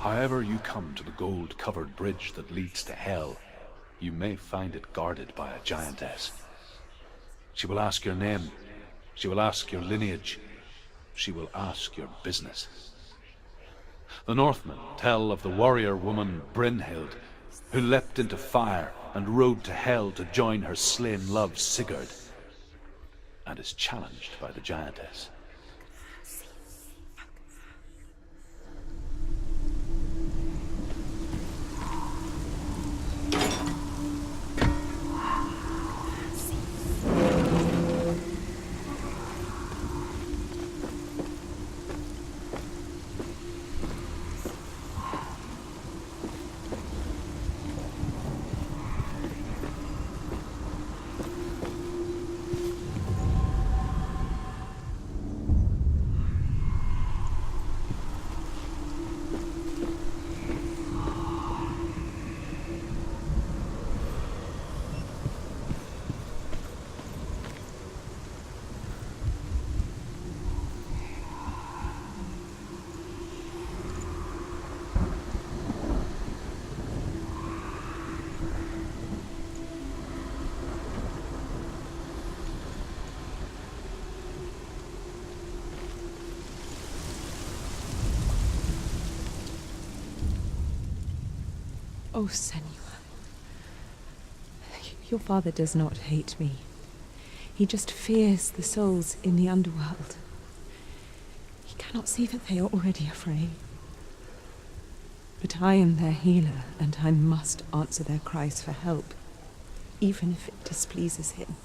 However you come to the gold-covered bridge that leads to Hell, you may find it guarded by a giantess. She will ask your name. She will ask your lineage. She will ask your business. The Northmen tell of the warrior woman Brynhild, who leapt into fire and rode to Hell to join her slain love Sigurd, and is challenged by the giantess. Oh, Senua. Your father does not hate me. He just fears the souls in the underworld. He cannot see that they are already afraid. But I am their healer, and I must answer their cries for help, even if it displeases him.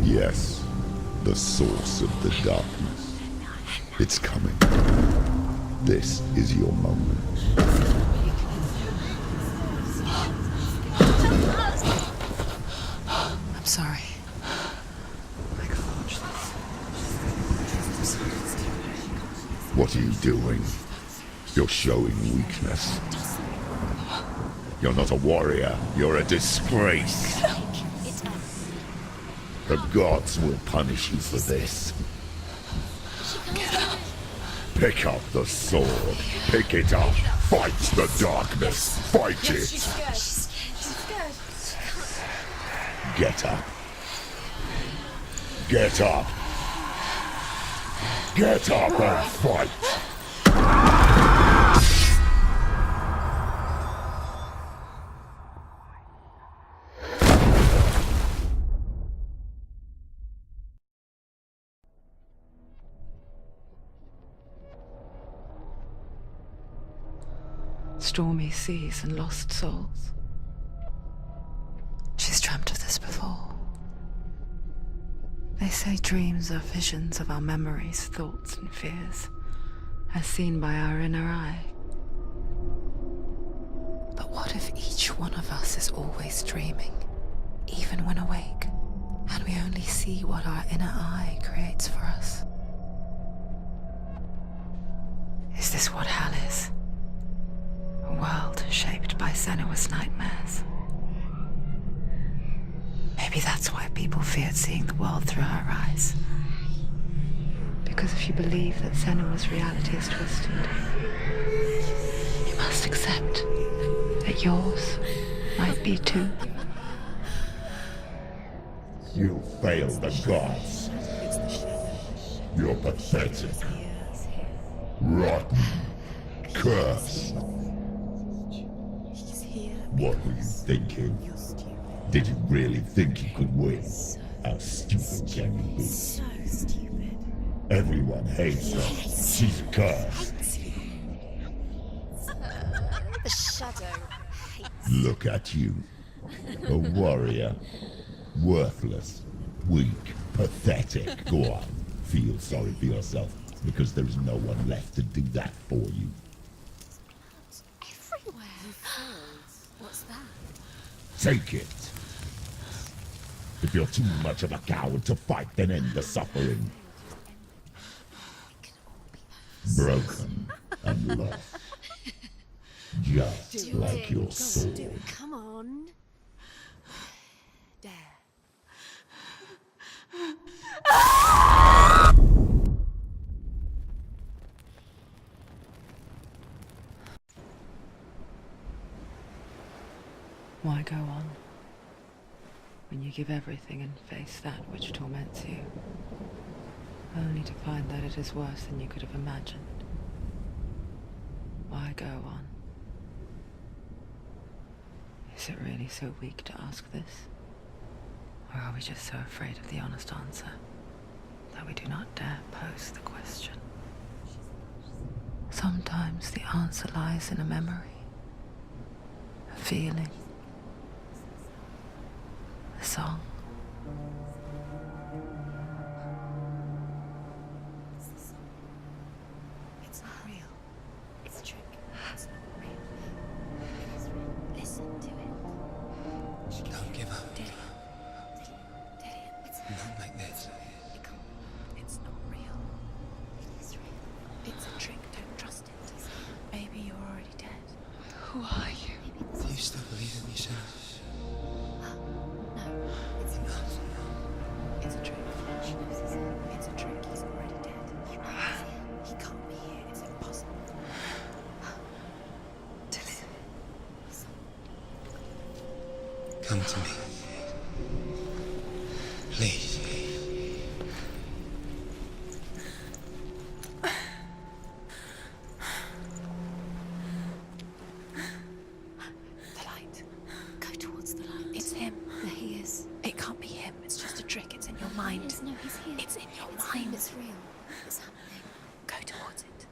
Yes, the source of the darkness. It's coming. This is your moment. I'm sorry. I can't watch this. What are you doing? You're showing weakness. You're not a warrior. You're a disgrace. The gods will punish you for this. Pick up the sword. Pick it up. Fight the darkness. Fight it. Get up. Get up. Get up and fight. Stormy seas and lost souls. She's dreamt of this before. They say dreams are visions of our memories, thoughts, and fears, as seen by our inner eye. But what if each one of us is always dreaming, even when awake, and we only see what our inner eye creates for us? Is this what hell is? A world shaped by Senua's nightmares. Maybe that's why people feared seeing the world through her eyes. Because if you believe that Senua's reality is twisted, you must accept that yours might be too. You failed the gods. You're pathetic. Rotten. Cursed. What were you thinking? Did you really think you could win? How stupid can you be? So stupid. Everyone hates her. She's cursed. The shadow hates. Look at you. A warrior. Worthless. Weak. Pathetic. Go on. Feel sorry for yourself, because there is no one left to do that for you. Everywhere. You failed. What's that? Take it. If you're too much of a coward to fight, then end the suffering. It can all be that. Broken and lost. Just like your sword. Do it. Come on. Dare. Why go on, when you give everything and face that which torments you, only to find that it is worse than you could have imagined? Why go on? Is it really so weak to ask this? Or are we just so afraid of the honest answer that we do not dare pose the question? Sometimes the answer lies in a memory, a feeling, a song. It's not real. It's a trick. It's not real. It is real. Listen to it. Don't give up. Dillian. It's Not like this. it can't. It's not real. It is real. It's a trick. Don't trust it. Maybe you're already dead. Who are you? Maybe this Do you still believe in yourself? No, it's not. It's a trick. She knows he's here. It's a trick. He's already dead. He knows he's here. He can't be here. It's impossible. Dillian. Come to me. Please. The light. Go towards the light. It's him. There he is. It can't be him. It's just a trick. It's in your mind. No, he's here. It's in your mind. It's real. It's happening. Go towards it.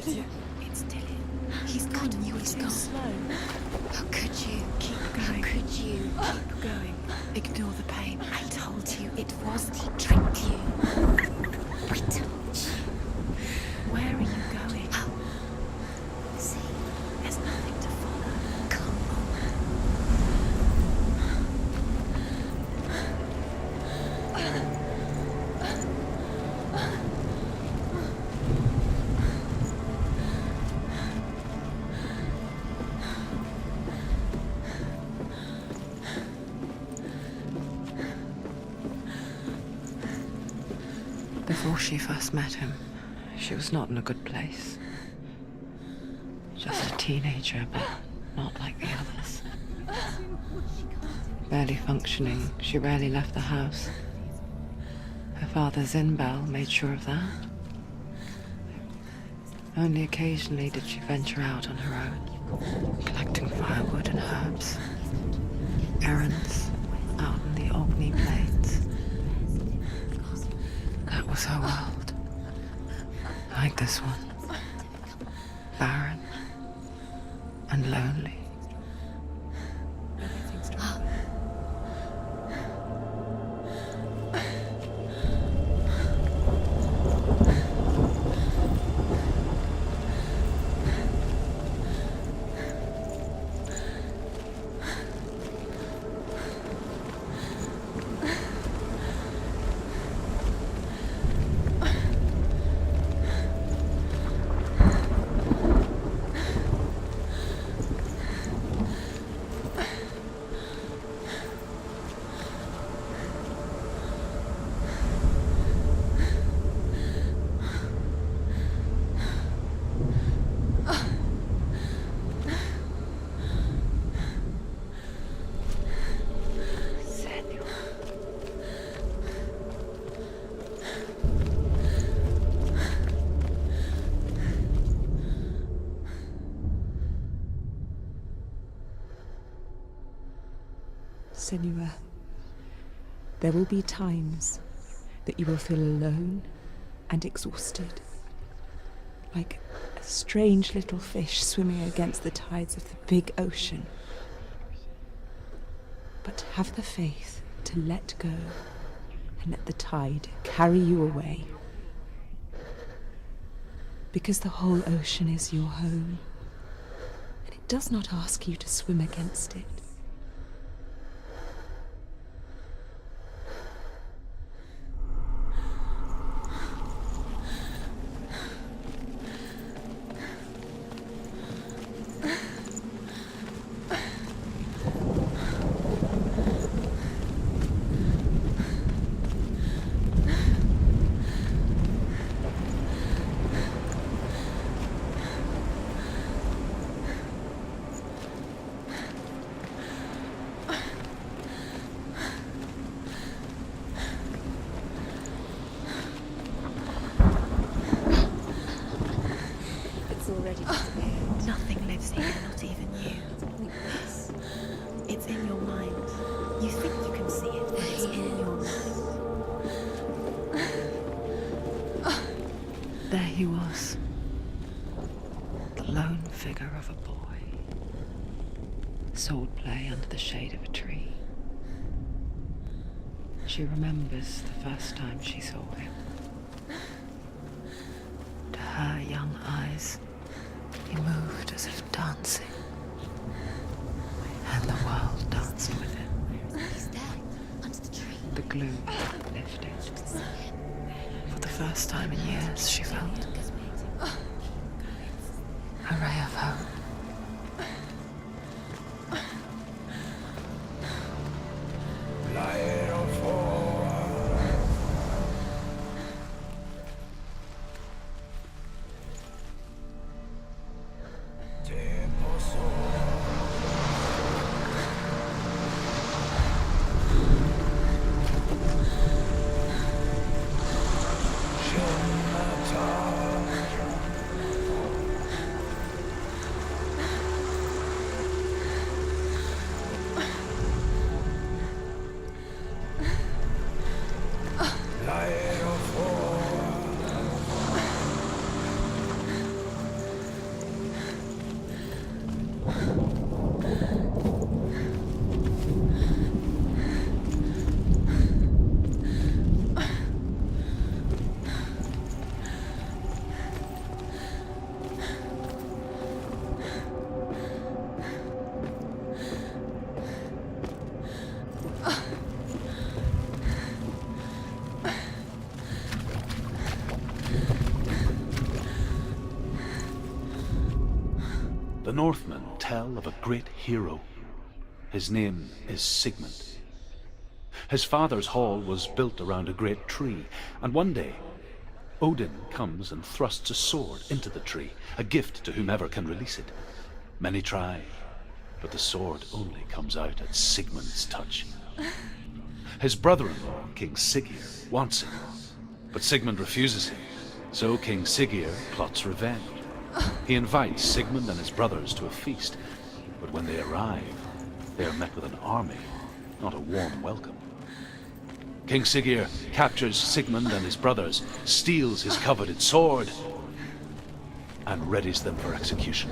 It's Dylan. He's gone. You were too slow. How could you? Keep going. How could you? Keep going. Ignore the pain. I told you it was. He tricked you. I told you. Where are you going? Oh. See, there's nothing to follow. Come Before she first met him, she was not in a good place. Just a teenager, but not like the others. Barely functioning, she rarely left the house. Her father's in-bell made sure of that. Only occasionally did she venture out on her own, collecting firewood and herbs. Errands out in the Orkney Plains. That was her world. Like this one. Barren and lonely. Senua, there will be times that you will feel alone and exhausted, like a strange little fish swimming against the tides of the big ocean. But have the faith to let go and let the tide carry you away. Because the whole ocean is your home, and it does not ask you to swim against it. Nothing lives here, not even you. It's in your mind. You think you can see it, but it's in your mind. There he was, the lone figure of a boy. Sword play under the shade of a tree. She remembers the first time she saw him. To her young eyes, he moved as if dancing, and the world danced with him. He's there, under the tree. The gloom lifted. For the first time in years, she felt a ray of hope. The Northmen tell of a great hero. His name is Sigmund. His father's hall was built around a great tree, and one day, Odin comes and thrusts a sword into the tree, a gift to whomever can release it. Many try, but the sword only comes out at Sigmund's touch. His brother-in-law, King Siggeir, wants it, but Sigmund refuses him, so King Siggeir plots revenge. He invites Sigmund and his brothers to a feast, but when they arrive, they are met with an army, not a warm welcome. King Siggeir captures Sigmund and his brothers, steals his coveted sword, and readies them for execution.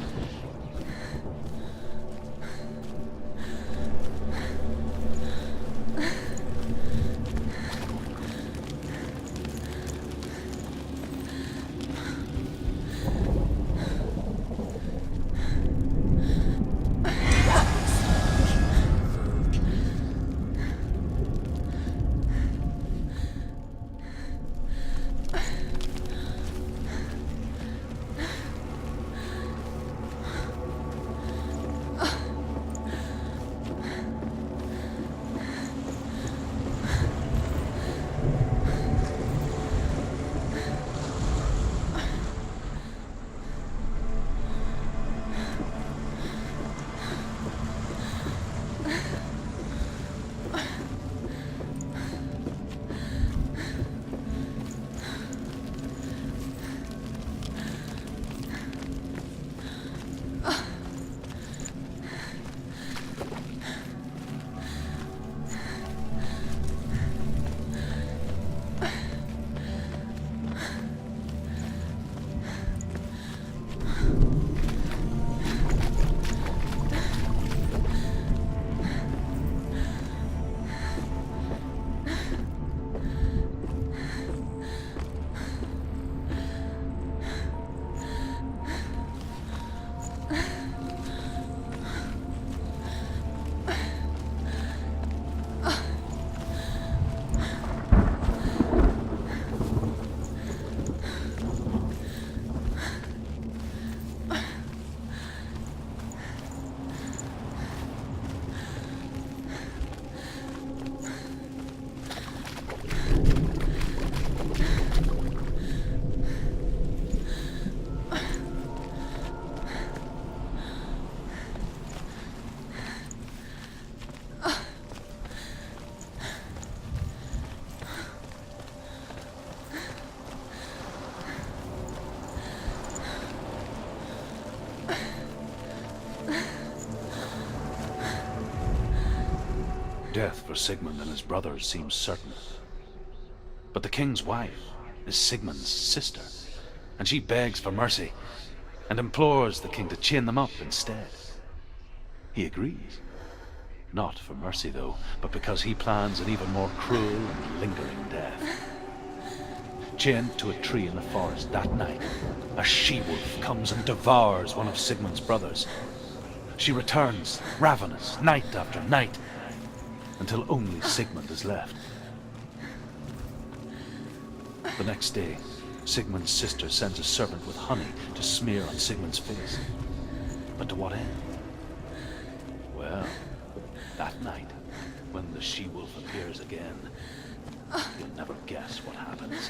Death for Sigmund and his brothers seems certain. But the king's wife is Sigmund's sister, and she begs for mercy and implores the king to chain them up instead. He agrees. Not for mercy, though, but because he plans an even more cruel and lingering death. Chained to a tree in the forest that night, a she-wolf comes and devours one of Sigmund's brothers. She returns, ravenous, night after night, until only Sigmund is left. The next day, Sigmund's sister sends a servant with honey to smear on Sigmund's face. But to what end? Well, that night, when the she-wolf appears again, you'll never guess what happens.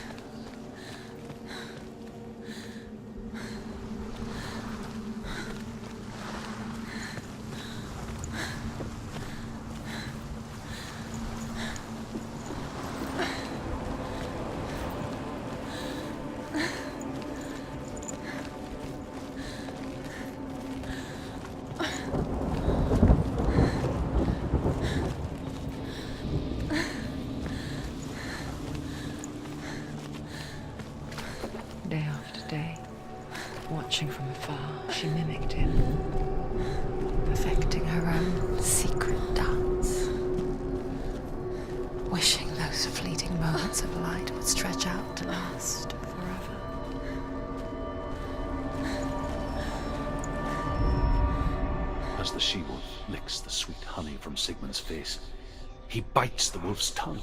Day after day, watching from afar, she mimicked him, perfecting her own secret dance, wishing those fleeting moments of light would stretch out to last forever. As the she-wolf licks the sweet honey from Sigmund's face, he bites the wolf's tongue.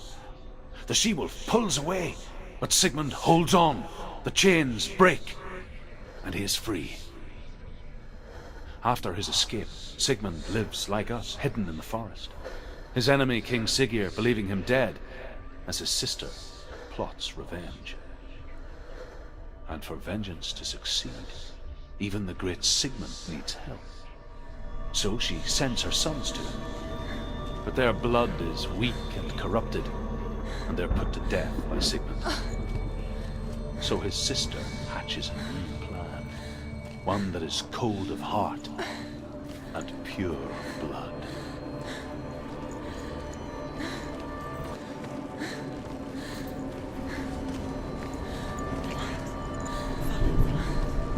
The she-wolf pulls away, but Sigmund holds on. The chains break, and he is free. After his escape, Sigmund lives like us, hidden in the forest. His enemy, King Siggeir, believing him dead, as his sister plots revenge. And for vengeance to succeed, even the great Sigmund needs help. So she sends her sons to him. But their blood is weak and corrupted, and they're put to death by Sigmund. So his sister hatches a new plan, one that is cold of heart and pure of blood.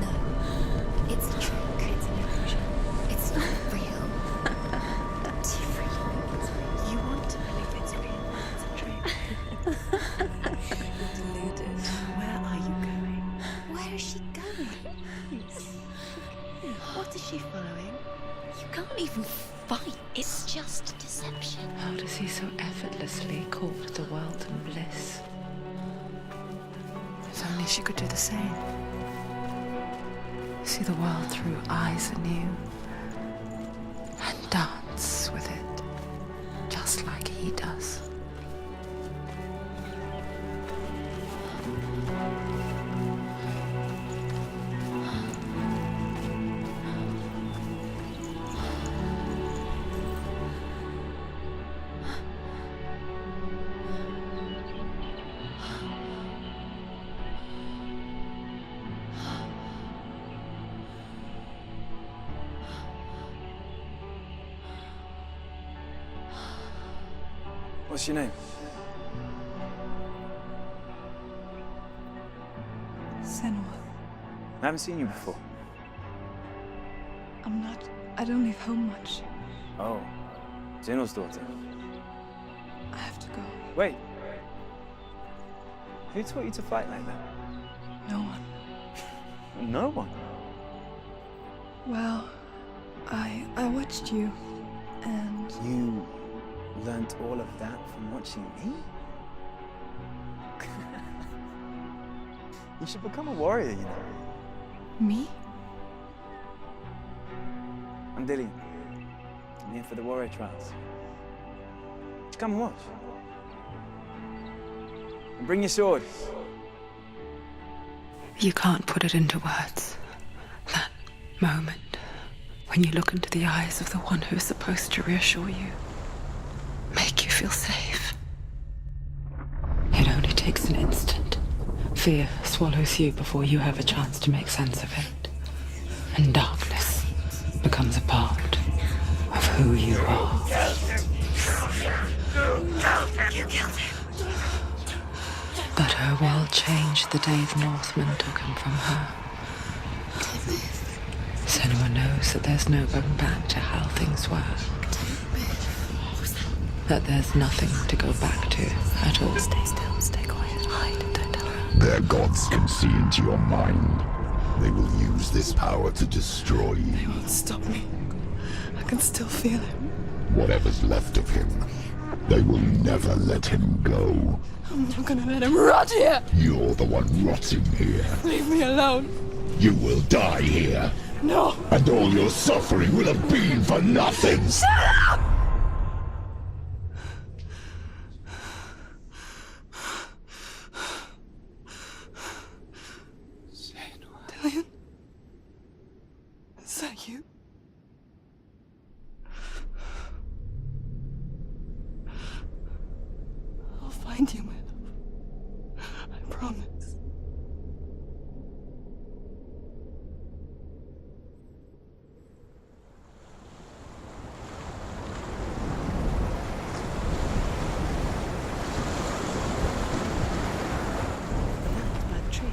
No, it's a trick. It's an illusion. It's not real. Do you really think it's real? You want to believe it's real. It's a trick. You're deluded. Where are you going? Where is she going? What is she following? You can't even fight. It's just deception. How does he so effortlessly court the world and bliss? If only she could do the same. See the world through eyes anew and dance with it, just like he does. What's your name? Senua. I haven't seen you before. I don't leave home much. Oh, Zenua's daughter. I have to go. Wait. Who taught you to fight like that? No one. No one. Well, I watched you, and You learnt all of that from watching me? You should become a warrior, you know. me? I'm Dillian. I'm here for the warrior trials. Just come and watch. And bring your sword. You can't put it into words. That moment when you look into the eyes of the one who is supposed to reassure you, make you feel safe. It only takes an instant. Fear swallows you before you have a chance to make sense of it. And darkness becomes a part of who you are. You killed him. But her world changed the day the Northmen took him from her. Senua knows that there's no going back to how things were. That there's nothing to go back to at all. Stay still, stay quiet, hide, don't tell her. Their gods can see into your mind. They will use this power to destroy They you. won't stop me. I can still feel him. Whatever's left of him, they will never let him go. I'm not gonna let him rot here. You're the one rotting here. Leave me alone. You will die here, No. and all your suffering will have been for nothing. Dillian? Is that you? I'll find you, my love. I promise. By the tree.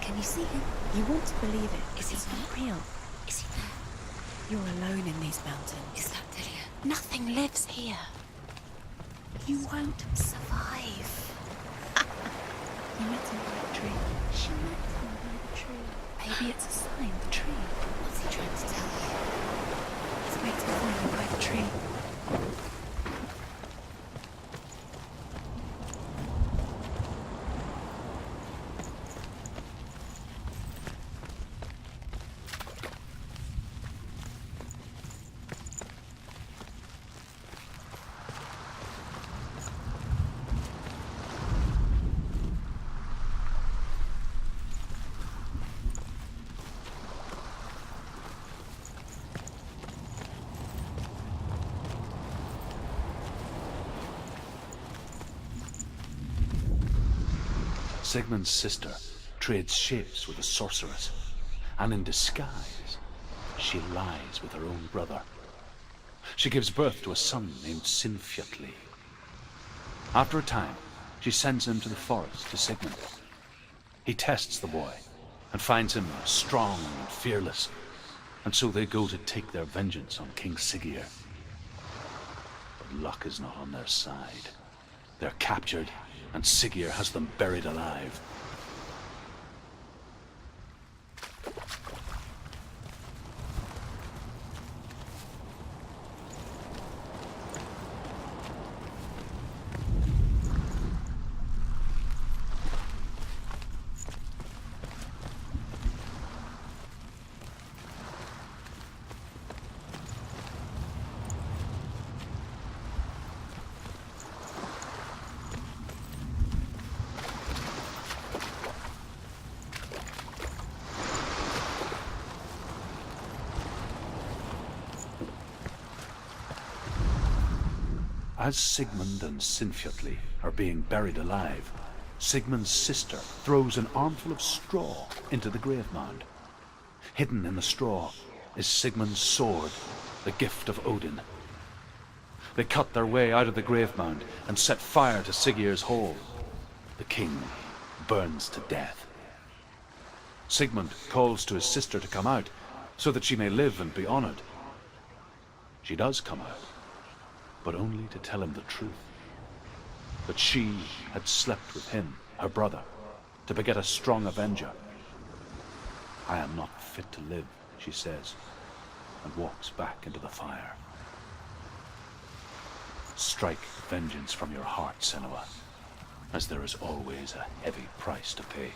Can you see him? You want to believe it. Is it not real? Is he there? You're alone in these mountains. Is that Dillian? Nothing lives here. You won't survive. You met him by the tree. She met him by the tree. Maybe it's a sign, the tree. What's he trying to tell you? He's waiting for you by the tree. Sigmund's sister trades shapes with a sorceress, and in disguise, she lies with her own brother. She gives birth to a son named Sinfjotli. After a time, she sends him to the forest to Sigmund. He tests the boy and finds him strong and fearless, and so they go to take their vengeance on King Siggeir. But luck is not on their side. They're captured, and Siggeir has them buried alive. As Sigmund and Sinfjotli are being buried alive, Sigmund's sister throws an armful of straw into the grave mound. Hidden in the straw is Sigmund's sword, the gift of Odin. They cut their way out of the grave mound and set fire to Siggeir's hall. The king burns to death. Sigmund calls to his sister to come out so that she may live and be honored. She does come out, but only to tell him the truth. That she had slept with him, her brother, to beget a strong avenger. I am not fit to live, she says, and walks back into the fire. Strike vengeance from your heart, Senua, as there is always a heavy price to pay.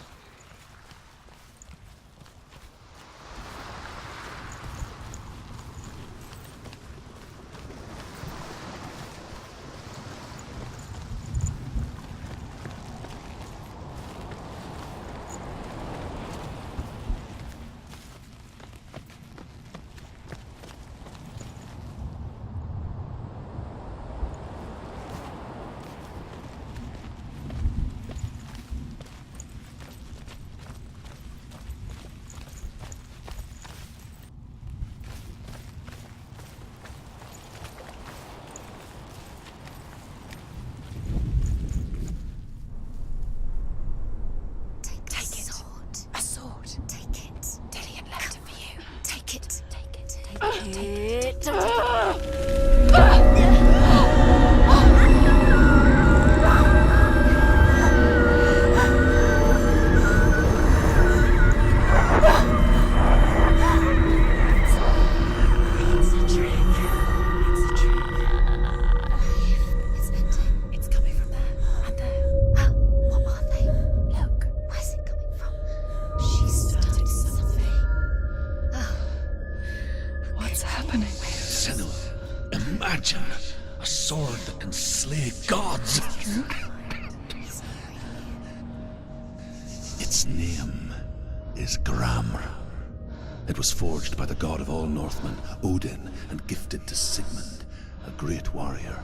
Imagine a sword that can slay gods. Its name is Gramr. It was forged by the god of all Northmen, Odin, and gifted to Sigmund, a great warrior.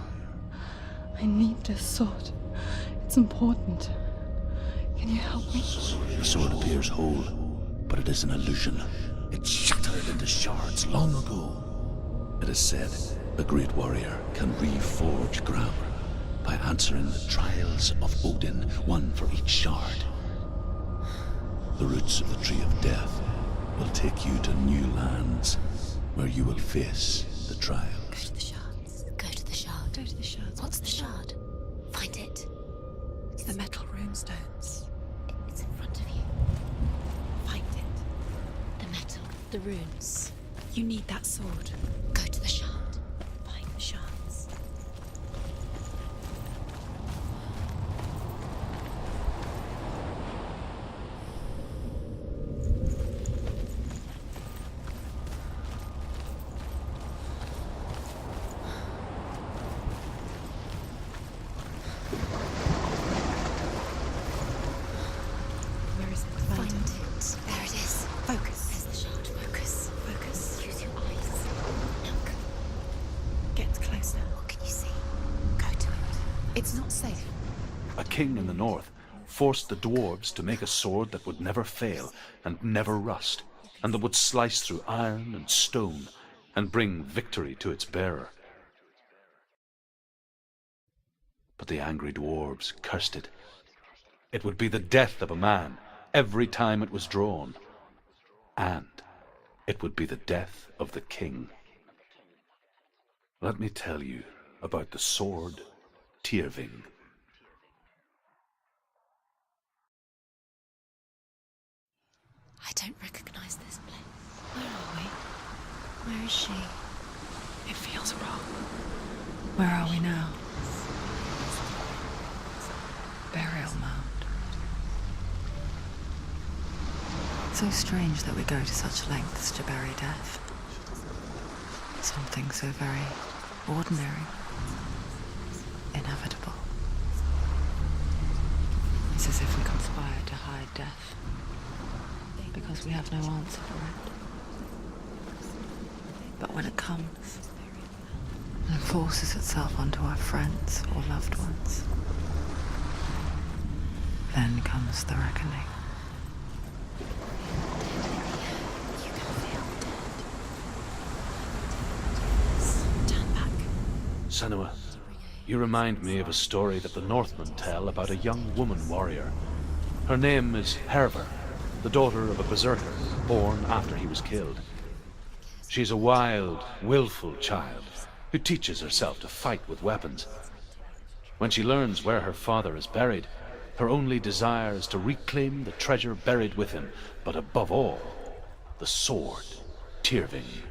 I need this sword. It's important. Can you help me? The sword appears whole, but it is an illusion. It shattered into shards long ago. It is said a great warrior can reforge Gramr by answering the trials of Odin, one for each shard. The roots of the Tree of Death will take you to new lands where you will face the trials. Go to the shards. Go to the shard. Go to the shards. What's the shard? Find it. It's the metal runestones. It's in front of you. Find it. The metal. The runes. You need that sword. Go to the shard. Find the shards. Where is it? Find it. There it is. Focus. There's the shard. Focus. Focus. Use your eyes. Look. Get closer. What can you see? Go to it. It's not safe. A king in the north forced the dwarves to make a sword that would never fail and never rust, and that would slice through iron and stone and bring victory to its bearer. But the angry dwarves cursed it. It would be the death of a man every time it was drawn, and it would be the death of the king. Let me tell you about the sword Tyrving. I don't recognize this place. Where are we? Where is she? It feels wrong. Where are we now? Burial mound. So strange that we go to such lengths to bury death. Something so very ordinary, inevitable. It's as if we conspire to hide death, because we have no answer for it. But when it comes and forces itself onto our friends or loved ones, then comes the reckoning. You can feel dead. Turn back. Senua, you remind me of a story that the Northmen tell about a young woman warrior. Her name is Herver, the daughter of a berserker, born after he was killed. She's a wild, willful child who teaches herself to fight with weapons. When she learns where her father is buried, her only desire is to reclaim the treasure buried with him, but above all, the sword Tyrving.